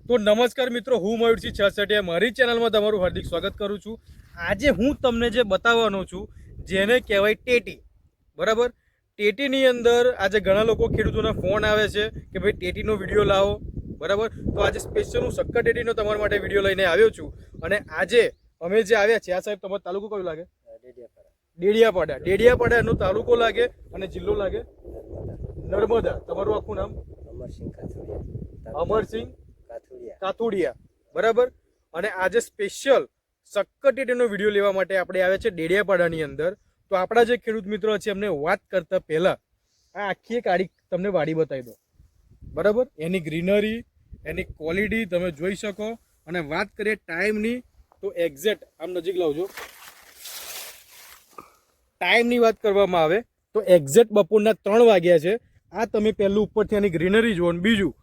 તો નમસ્કાર મિત્રો, હું મયુરસિંહ છાસઠિયા મારી ચેનલમાં તમારું હાર્દિક સ્વાગત કરું છું. આજે હું તમને જે બતાવવાનો છું જેને કહેવાય ટેટી. બરાબર, ટેટીની અંદર આજે ઘણા લોકો ખેડૂતોના ફોન આવે છે કે ભાઈ ટેટીનો વિડીયો લાવો. બરાબર, તો આજે સ્પેશિયલ હું સક્કર ટેટીનો તમારા માટે વિડીયો લઈને આવ્યો છું. અને આજે અમે જે આવ્યા છે, આ સાહેબ તમારો તાલુકો કયો લાગે? ડેડિયાપાડા. ડેડિયાપાડાનો તાલુકો લાગે અને જિલ્લો લાગે નર્મદા. તમારું આખું નામ? અમરસિંહ કાથુડિયા. બરાબર, અને આજે સ્પેશિયલ સક્કર ટેટીનો વિડીયો લેવા માટે આપણે આવ્યા છે ડેડિયાપાડાની અંદર. તો આપણા જે ખેડૂત મિત્રો છે એમને વાત કરતા પહેલા આ આખી એક આડી તમને વાડી બતાવી દો. બરાબર, એની ગ્રીનરી, એની ક્વોલિટી તમે જોઈ શકો. અને વાત કરીએ ટાઈમની તો એક્ઝેક્ટ આમ નજીક લાવજો. ટાઈમની વાત કરવામાં આવે તો એક્ઝેક્ટ બપોરના 3 વાગ્યા છે. આ તમે પહેલું ઉપરથી એની ગ્રીનરી જુઓ. બીજું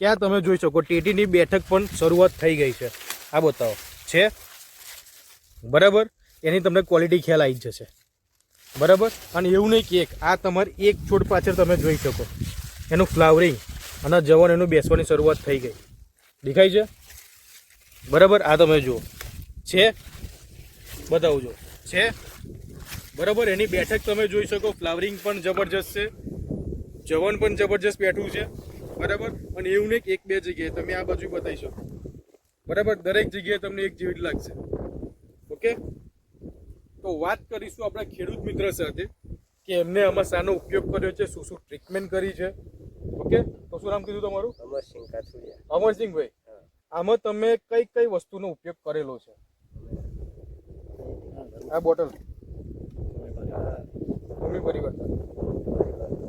ક્યાં તમે જોઈ શકો ટેટીની બેઠક પણ શરૂઆત થઈ ગઈ છે. આ બતાવો છે. બરાબર, એની તમને ક્વોલિટી ખ્યાલ આવી જશે. બરાબર, અને એવું નહીં કે આ તમારે એક છોડ પાછળ તમે જોઈ શકો એનું ફ્લાવરિંગ અને જવાન એનું બેસવાની શરૂઆત થઈ ગઈ. દેખાય છે? બરાબર, આ તમે જુઓ છે, બતાવજો છે. બરાબર, એની બેઠક તમે જોઈ શકો. ફ્લાવરિંગ પણ જબરજસ્ત છે, જવાન પણ જબરજસ્ત બેઠું છે. બરાબર, અને એવું નહીં કે એક બે જગ્યાએ તમે આ બાજુ બતાવી શકો. બરાબર, દરેક જગ્યાએ તમને એક જેવી જ લાગશે. ઓકે, તો વાત કરીશું આપણા ખેડૂત મિત્ર સાથે કે એમને આમાં શાનો ઉપયોગ કર્યો છે, શું શું ટ્રીટમેન્ટ કરી છે. ઓકે, તો શું નામ કીધું તમારું? અમરસિંહ કાથુડિયા. અમરસિંહભાઈ, આમાં તમે કઈ કઈ વસ્તુનો ઉપયોગ કરેલો છે? આ બોટલ ભૂમિ પરિવર્તન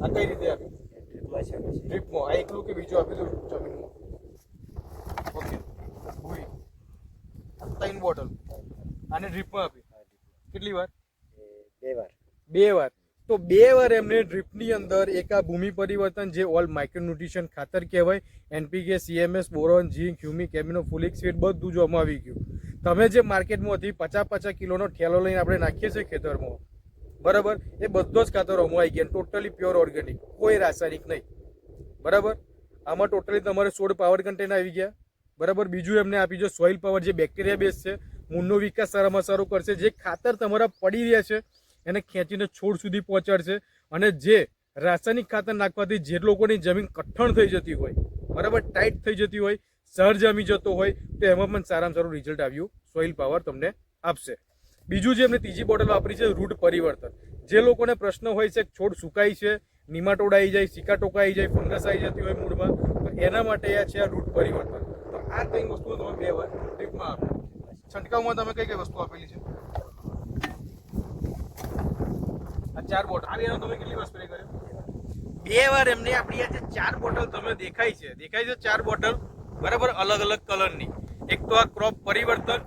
આ કઈ રીતે આપી? ડ્રીપમાં. આ એકલું કે બીજું આપેલું જમીનમાં? ઓકે, આ 3 બોટલ આને ડ્રીપમાં આપી. કેટલી વાર? 2 વાર. 2 વાર. તો 2 વાર એમને ડ્રીપની અંદર એક આ ભૂમિ પરિવર્તન જે ઓલ માઇક્રોન્યુટ્રિશન ખાતર કહેવાય, એનપીકે, સીએમએસ, બોરોન, ઝીંક, હ્યુમિક, એમિનો, ફોલિક એસિડ બધું જ આમાં આવી ગયું. તમે જે માર્કેટમાંથી 50 કિલોનો ઠેલો લઈને આપણે નાખીએ છીએ ખેતરમાં, બરાબર, એ બધો જ ખાતર આમાં આવી ગયા. ટોટલી પ્યોર ઓર્ગેનિક, કોઈ રાસાયણિક નહીં. બરાબર, આમાં ટોટલી તમારે 16 પાવર કન્ટેન આવી ગયા. બરાબર, બીજું એમને આપી જો સોઇલ પાવર જે બેક્ટેરિયા બેઝ છે, મૂળનો વિકાસ સારામાં સારો કરશે. જે ખાતર તમારા પડી રહ્યા છે એને ખેંચીને છોડ સુધી પહોંચાડશે. અને જે રાસાયણિક ખાતર નાખવાથી જે લોકોની જમીન કઠણ થઈ જતી હોય, બરાબર, ટાઈટ થઈ જતી હોય, સર જામી જતો હોય, તો એમાં પણ સારામાં સારું રિઝલ્ટ આવ્યું. સોઇલ પાવર તમને આપશે. બીજું જે એમને ત્રીજી બોટલ વાપરી છે રૂટ પરિવર્તન. જે લોકોને પ્રશ્ન હોય છે છોડ સુકાય છે, નિમાટોડ આવી જાય, સિકા ટોકા આવી જાય, ફંગસ આવી જતી હોય મૂળમાં, તો એના માટે આ છે આ રૂટ પરિવર્તન. તો આ 3 વસ્તુઓ તમે 2 વાર ટ્રીપમાં આપો. છંટકાવમાં તમે કઈ કઈ વસ્તુ આપેલી છે? આ 4 બોટલ આવી એનો તમે કેટલી વાર સ્પ્રે કર્યો? 2 વાર એમને આપણી આ જે 4 બોટલ તમે દેખાય છે 4 બોટલ. બરાબર, અલગ અલગ કલરની. એક તો આ ક્રોપ પરિવર્તન,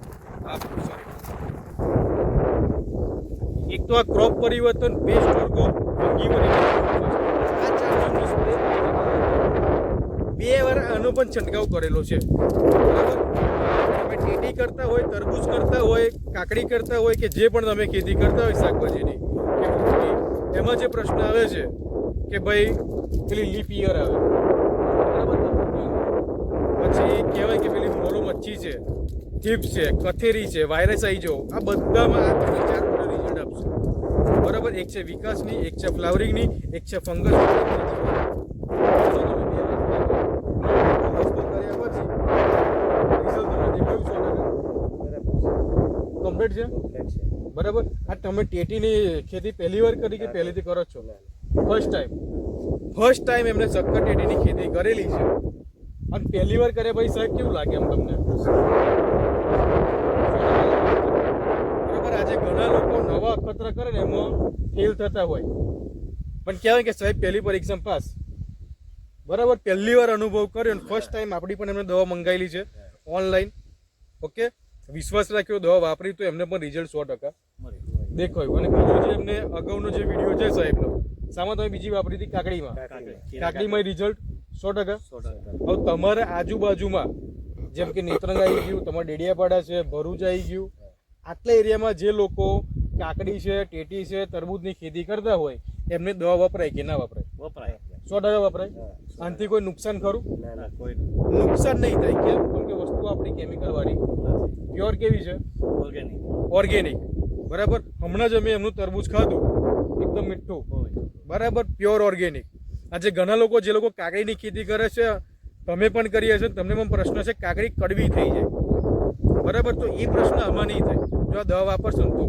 એક તો આ ક્રોપ પરિવર્તન, પેસ્ટ ઓર્ગો, ફંગી પરિવર્તન. આ 4 સ્પ્રે 2 વાર આનો પણ છંટકાવ કરેલો છે. બરાબર, તમે ટેટી કરતા હોય, તરબૂચ કરતા હોય, કાકડી કરતા હોય કે જે પણ તમે ખેતી કરતા હોય શાકભાજીની કે ફ્રૂટની, એમાં જે પ્રશ્ન આવે છે કે ભાઈ પેલી લીફ ઈયર આવે, બરાબર, પછી કહેવાય કે પેલી મોલો મચ્છી છે, ચીપ્સ છે, કથેરી છે, વાયરસ આવી જાઓ, આ બધામાં આ તમને 4 બોટલ રિઝલ્ટ આપશે. બરાબર, એક છે વિકાસની, એક છે ફ્લાવરિંગની, એક છે ફંગસ. કમ્પ્લીટ છે. બરાબર, આ તમે ટેટીની ખેતી પહેલી વાર કરી કે પહેલીથી કરો છો? ફર્સ્ટ ટાઈમ એમને સક્કર ટેટીની ખેતી કરેલી છે. અને પહેલી વાર કરે ભાઈ સાહેબ, કેવું લાગે એમ તમને? બરાબર, આજે ઘણા લોકો નવા અખતરા કરે ને એમાં ફેલ થતા હોય, પણ કહેવાય કે સાહેબ પહેલી પરીક્ષા પાસ. બરાબર, પહેલી વાર અનુભવ કર્યો અને ફર્સ્ટ ટાઈમ આપણી પણ એમને દવા મંગાવેલી છે ઓનલાઈન. ઓકે, વિશ્વાસ રાખ્યો, દવા વાપરી તો એમને પણ રિઝલ્ટ 100% દેખાયું. અને બીજું જે એમને અગાઉનો જે વિડીયો છે સાહેબનો, સામાં તમે બીજી વાપરી હતી કાકડીમાં રિઝલ્ટ 100%. હવે તમારે આજુબાજુમાં જેમ કે નેત્રંગ આવી ગયું, તમારે ડેડિયાપાડા છે, ભરૂચ આવી ગયું, આટલા એરિયામાં જે લોકો કાકડી છે, ટેટી છે, તરબૂચની ખેતી કરતા હોય એમને દવા વપરાય કે ના વપરાય? વપરાય. 100% વપરાય. હા. આનાથી કોઈ નુકસાન ખરું? ના ના કોઈ નુકસાન નહીં થાય. કેમ? કેમ કે વસ્તુ આપણી કેમિકલ વાળી નથી. પ્યોર કેવી છે? Organic organic. બરાબર. હમણાં જ અમે એમનું તરબૂચ ખાધું, એકદમ મીઠું, હોય. બરાબર, પ્યોર ઓર્ગેનિક. આજે ઘણા લોકો જે લોકો કાકડીની ખેતી કરે છે, તમે પણ કરી હશે, તમને પણ પ્રશ્ન છે કાકડી કડવી થઈ જાય, બરાબર, તો એ પ્રશ્ન આમાં નહીં થાય જો આ દવા વાપરશો ને તો.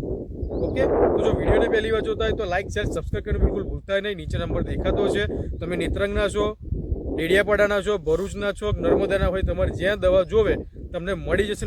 ઓકે, તો જો વિડીયોને પહેલી વાર જોતા હોય તો લાઈક શેર સબસ્ક્રાઈબ કરવાનું બિલકુલ ભૂલતા નહીં. નીચે નંબર દેખાતો છે. તમે નેત્રંગના છો, ડેડિયાપાડાના છો, ભરૂચના છો, નર્મદાના હોય, તમારે જ્યાં દવા જોવે તમને મળી જશે.